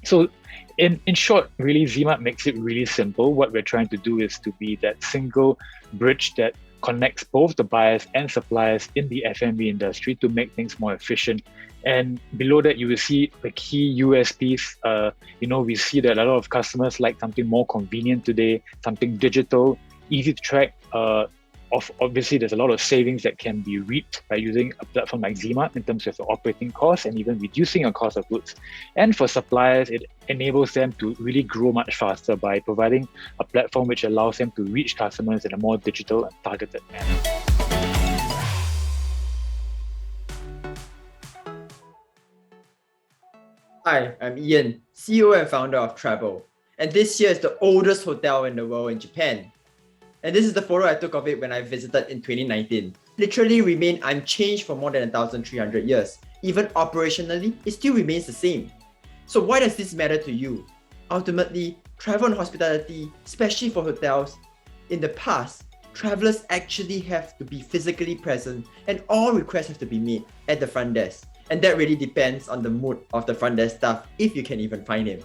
So in short, really, Zmart makes it really simple. What we're trying to do is to be that single bridge that connects both the buyers and suppliers in the F&B industry to make things more efficient. And below that, you will see the key USPs. We see that a lot of customers like something more convenient today, something digital, easy to track. Obviously, there's a lot of savings that can be reaped by using a platform like Zmart in terms of the operating costs and even reducing your cost of goods. And for suppliers, it enables them to really grow much faster by providing a platform which allows them to reach customers in a more digital and targeted manner. Hi, I'm Ian, CEO and founder of Travel. And this here is the oldest hotel in the world in Japan. And this is the photo I took of it when I visited in 2019. Literally remained unchanged for more than 1,300 years. Even operationally, it still remains the same. So why does this matter to you? Ultimately, travel and hospitality, especially for hotels, in the past, travelers actually have to be physically present and all requests have to be made at the front desk. And that really depends on the mood of the front desk staff if you can even find him.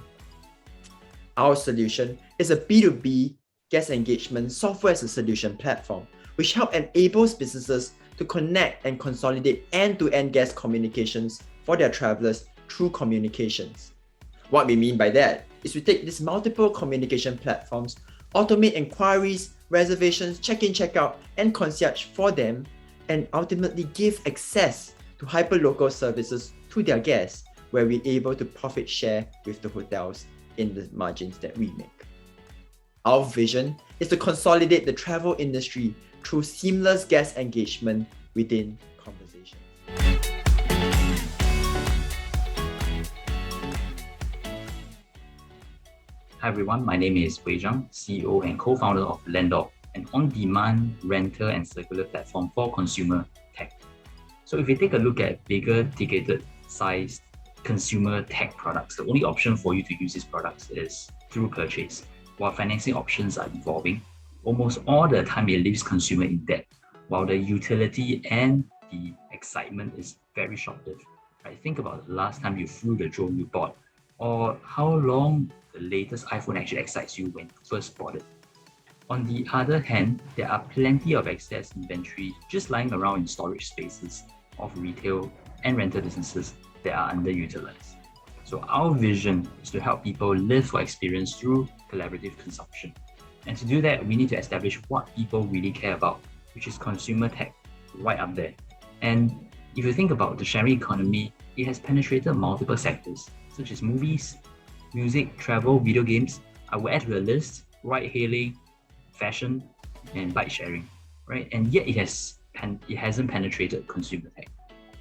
Our solution is a B2B guest engagement software as a solution platform, which help enables businesses to connect and consolidate end-to-end guest communications for their travelers through communications. What we mean by that is we take these multiple communication platforms, automate inquiries, reservations, check-in, check-out, and concierge for them, and ultimately give access to hyper-local services to their guests, where we're able to profit share with the hotels in the margins that we make. Our vision is to consolidate the travel industry through seamless guest engagement within conversations. Hi everyone, my name is Wei Zhang, CEO and co-founder of WingArc, an on-demand rental and circular platform for consumer tech. So if you take a look at bigger ticketed sized consumer tech products, the only option for you to use these products is through purchase. While financing options are evolving, almost all the time it leaves consumer in debt, while the utility and the excitement is very short-lived. Right? Think about the last time you flew the drone you bought, or how long the latest iPhone actually excites you when you first bought it. On the other hand, there are plenty of excess inventory just lying around in storage spaces of retail and rental businesses that are underutilized. So our vision is to help people live for experience through collaborative consumption. And to do that, we need to establish what people really care about, which is consumer tech, right up there. And if you think about the sharing economy, it has penetrated multiple sectors, such as movies, music, travel, video games. I will add to the list ride-hailing, fashion, and bike sharing, right? And yet it hasn't penetrated consumer tech.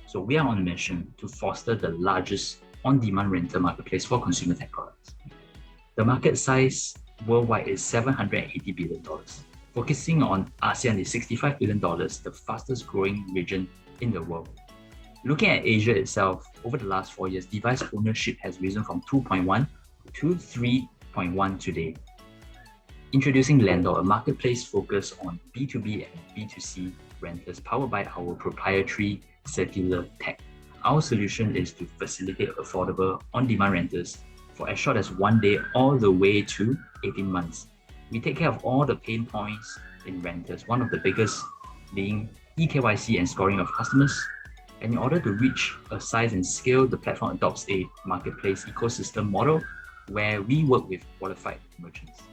So we are on a mission to foster the largest on-demand rental marketplace for consumer tech products. The market size worldwide is $780 billion. Focusing on ASEAN is $65 billion, the fastest growing region in the world. Looking at Asia itself, over the last 4 years, device ownership has risen from 2.1 to 3.1 today. Introducing Landor, a marketplace focused on B2B and B2C rentals powered by our proprietary circular tech. Our solution is to facilitate affordable on-demand rentals for as short as 1 day all the way to 18 months. We take care of all the pain points in rentals, one of the biggest being eKYC and scoring of customers. And in order to reach a size and scale, the platform adopts a marketplace ecosystem model where we work with qualified merchants.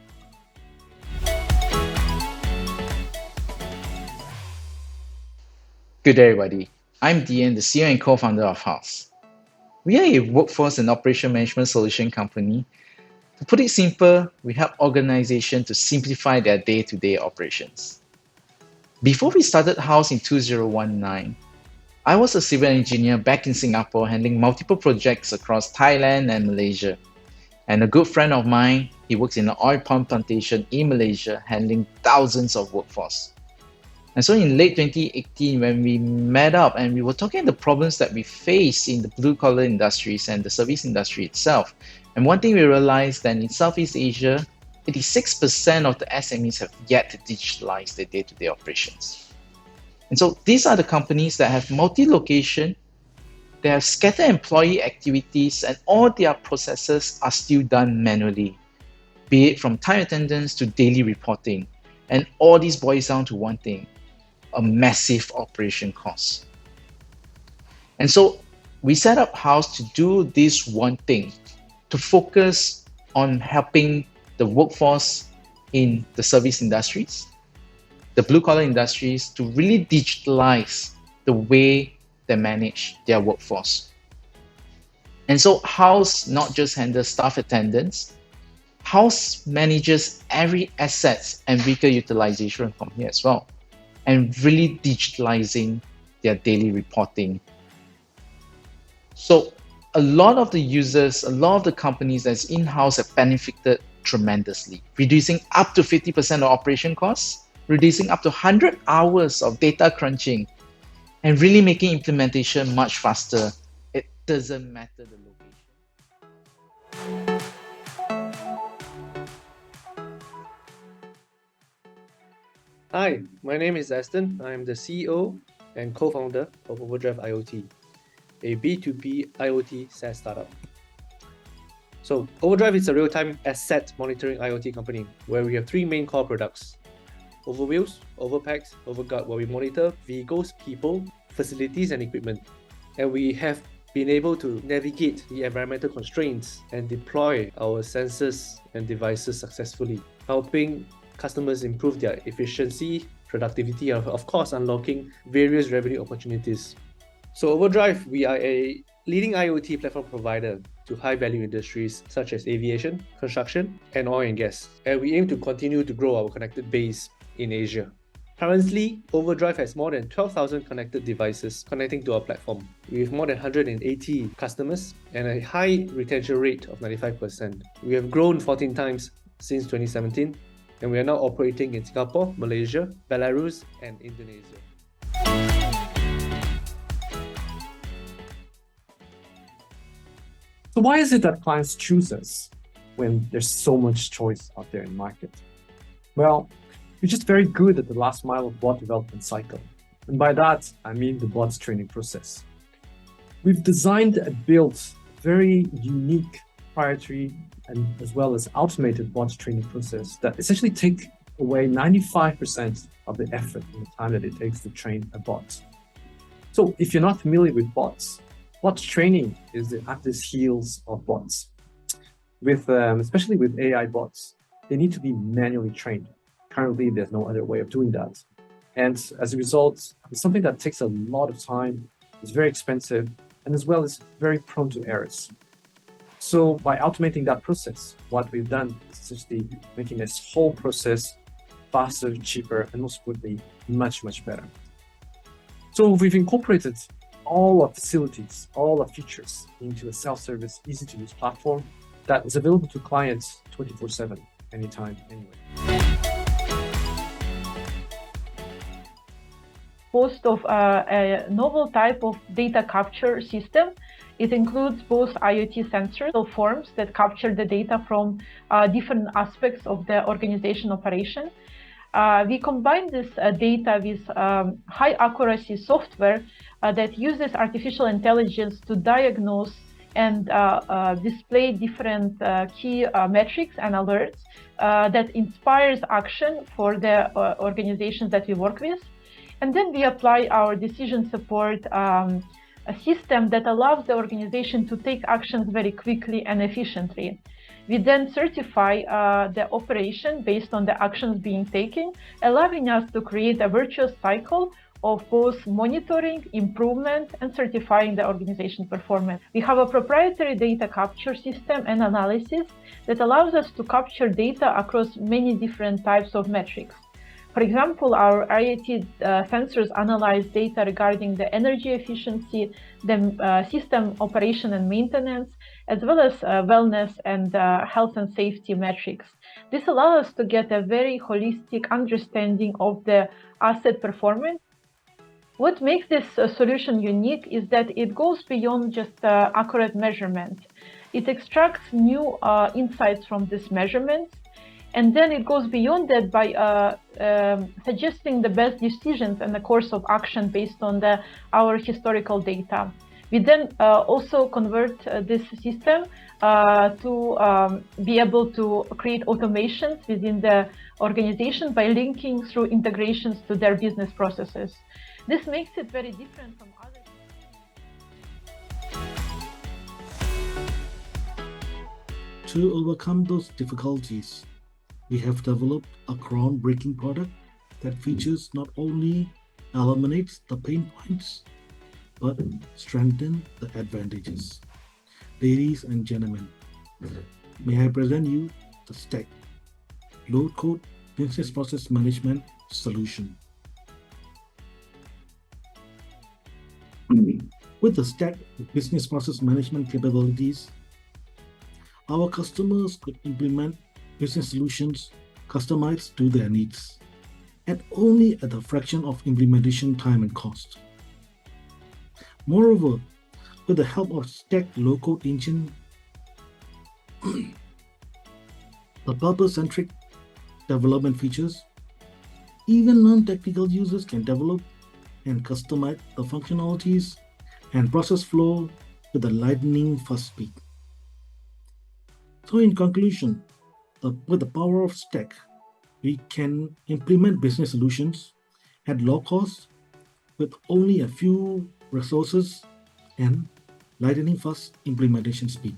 Good day, everybody. I'm Dian, the CEO and co-founder of House. We are a workforce and operation management solution company. To put it simple, we help organizations to simplify their day-to-day operations. Before we started House in 2019, I was a civil engineer back in Singapore handling multiple projects across Thailand and Malaysia. And a good friend of mine, he works in an oil palm plantation in Malaysia handling thousands of workforce. And so in late 2018, when we met up and we were talking the problems that we face in the blue-collar industries and the service industry itself, and one thing we realized that in Southeast Asia, 86% of the SMEs have yet to digitalize their day-to-day operations. And so these are the companies that have multi-location, their scattered employee activities and all their processes are still done manually, be it from time attendance to daily reporting. And all this boils down to one thing, a massive operation cost. And so we set up House to do this one thing, to focus on helping the workforce in the service industries, the blue-collar industries, to really digitalize the way they manage their workforce. And so House not just handles staff attendance, House manages every assets and vehicle utilization from here as well, and really digitalizing their daily reporting. So a lot of the users, a lot of the companies that's in-house have benefited tremendously, reducing up to 50% of operation costs, reducing up to 100 hours of data crunching, and really making implementation much faster. It doesn't matter the location. Hi, my name is Aston. I'm the CEO and co-founder of Overdrive IoT, a B2B IoT SaaS startup. So Overdrive is a real-time asset monitoring IoT company where we have three main core products: Overwheels, Overpacks, Overguard, where we monitor vehicles, people, facilities, and equipment. And we have been able to navigate the environmental constraints and deploy our sensors and devices successfully, helping customers improve their efficiency, productivity, and of course, unlocking various revenue opportunities. So Overdrive, we are a leading IoT platform provider to high-value industries such as aviation, construction, and oil and gas. And we aim to continue to grow our connected base in Asia. Currently, Overdrive has more than 12,000 connected devices connecting to our platform, with more than 180 customers and a high retention rate of 95%. We have grown 14 times since 2017, and we are now operating in Singapore, Malaysia, Belarus, and Indonesia. So why is it that clients choose us when there's so much choice out there in the market? Well, we're just very good at the last mile of bot development cycle. And by that, I mean the bots training process. We've designed and built very unique, proprietary, and as well as automated bots training process that essentially take away 95% of the effort and the time that it takes to train a bot. So if you're not familiar with bots training is at the heels of bots. Especially with AI bots, they need to be manually trained. Currently, there's no other way of doing that. And as a result, it's something that takes a lot of time, is very expensive, and as well as very prone to errors. So by automating that process, what we've done is essentially making this whole process faster, cheaper, and most importantly, much, much better. So we've incorporated all our facilities, all our features into a self-service, easy-to-use platform that is available to clients 24/7, anytime, anywhere. Boast of a novel type of data capture system. It includes both IoT sensors or forms that capture the data from different aspects of the organization operation. We combine this data with high accuracy software that uses artificial intelligence to diagnose and display different key metrics and alerts that inspires action for the organizations that we work with. And then we apply our decision support a system that allows the organization to take actions very quickly and efficiently. We then certify the operation based on the actions being taken, allowing us to create a virtuous cycle of both monitoring, improvement, and certifying the organization performance. We have a proprietary data capture system and analysis that allows us to capture data across many different types of metrics. For example, our IoT sensors analyze data regarding the energy efficiency, the system operation and maintenance, as well as wellness and health and safety metrics. This allows us to get a very holistic understanding of the asset performance. What makes this solution unique is that it goes beyond just accurate measurement. It extracts new insights from these measurements, and then it goes beyond that by suggesting the best decisions and the course of action based on our historical data. We then also convert this system to be able to create automations within the organization by linking through integrations to their business processes. This makes it very different from other. To overcome those difficulties, we have developed a groundbreaking product that features not only eliminates the pain points, but strengthen the advantages. Ladies and gentlemen, may I present you the Stack low-code business process management solution. With the Stack business process management capabilities, our customers could implement business solutions customized to their needs, and only at a fraction of implementation time and cost. Moreover, with the help of Stack low-code engine, the purpose-centric development features, even non-technical users can develop and customize the functionalities and process flow with a lightning-fast speed. So in conclusion, with the power of Stack, we can implement business solutions at low cost with only a few resources and lightning-fast implementation speed.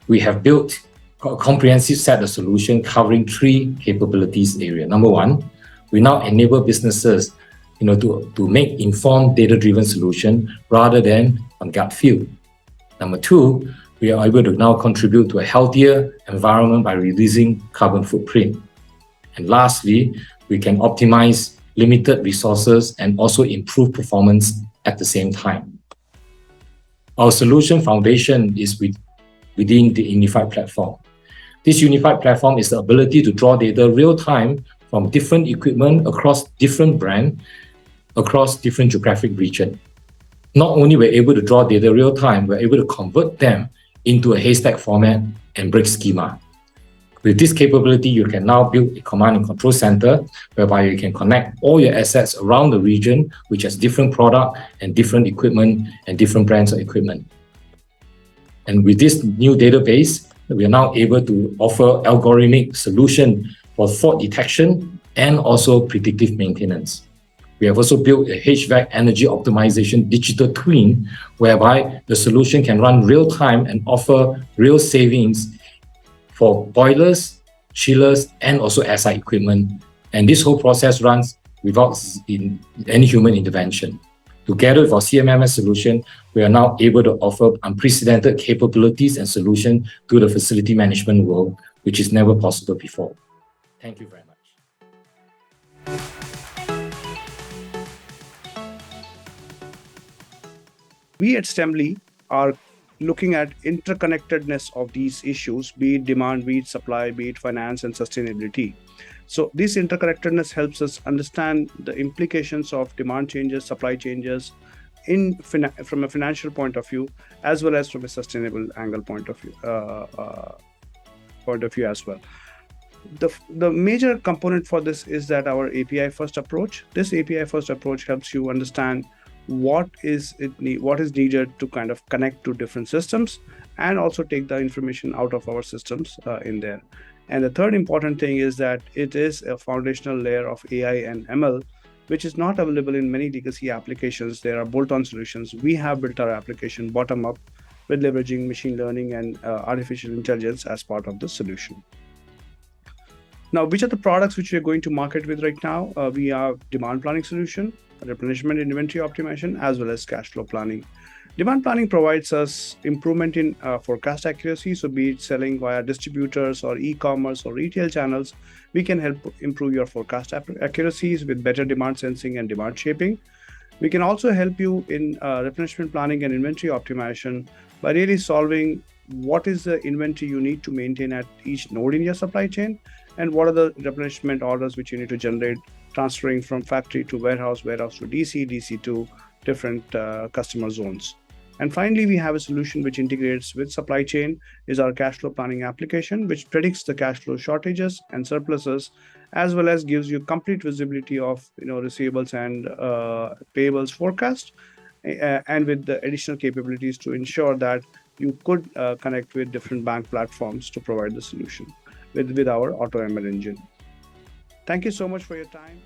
We have built a comprehensive set of solutions covering 3 capabilities area. Number 1, we now enable businesses to make informed data-driven solution rather than on gut feel. Number 2, we are able to now contribute to a healthier environment by reducing carbon footprint. And lastly, we can optimize limited resources and also improve performance at the same time. Our solution foundation is within the unified platform. This unified platform is the ability to draw data real-time from different equipment across different brands, across different geographic regions. Not only we're able to draw data real-time, we're able to convert them into a haystack format and break schema. With this capability, you can now build a command and control center whereby you can connect all your assets around the region, which has different product and different equipment and different brands of equipment. And with this new database, we are now able to offer algorithmic solution for fault detection and also predictive maintenance. We have also built a HVAC energy optimization digital twin, whereby the solution can run real time and offer real savings for boilers, chillers, and also SI equipment. And this whole process runs without any human intervention. Together with our CMMS solution, we are now able to offer unprecedented capabilities and solutions to the facility management world, which is never possible before. Thank you very much. We at Stemly are looking at interconnectedness of these issues, be it demand, be it supply, be it finance and sustainability. So this interconnectedness helps us understand the implications of demand changes, supply changes from a financial point of view, as well as from a sustainable angle point of view as well. The major component for this is that our API first approach. This API first approach helps you understand what is needed to kind of connect to different systems and also take the information out of our systems in there. And the third important thing is that it is a foundational layer of AI and ML, which is not available in many legacy applications. There are bolt-on solutions. We have built our application bottom up with leveraging machine learning and artificial intelligence as part of the solution. Now, which are the products which we are going to market with right now? We have demand planning solution, replenishment and inventory optimization, as well as cash flow planning. Demand planning provides us improvement in forecast accuracy. So be it selling via distributors or e-commerce or retail channels, we can help improve your forecast accuracies with better demand sensing and demand shaping. We can also help you in replenishment planning and inventory optimization by really solving what is the inventory you need to maintain at each node in your supply chain, and what are the replenishment orders which you need to generate, transferring from factory to warehouse, warehouse to DC, DC to different customer zones. And finally, we have a solution which integrates with supply chain is our cash flow planning application, which predicts the cash flow shortages and surpluses, as well as gives you complete visibility of receivables and payables forecast, and with the additional capabilities to ensure that you could connect with different bank platforms to provide the solution with our AutoML engine. Thank you so much for your time.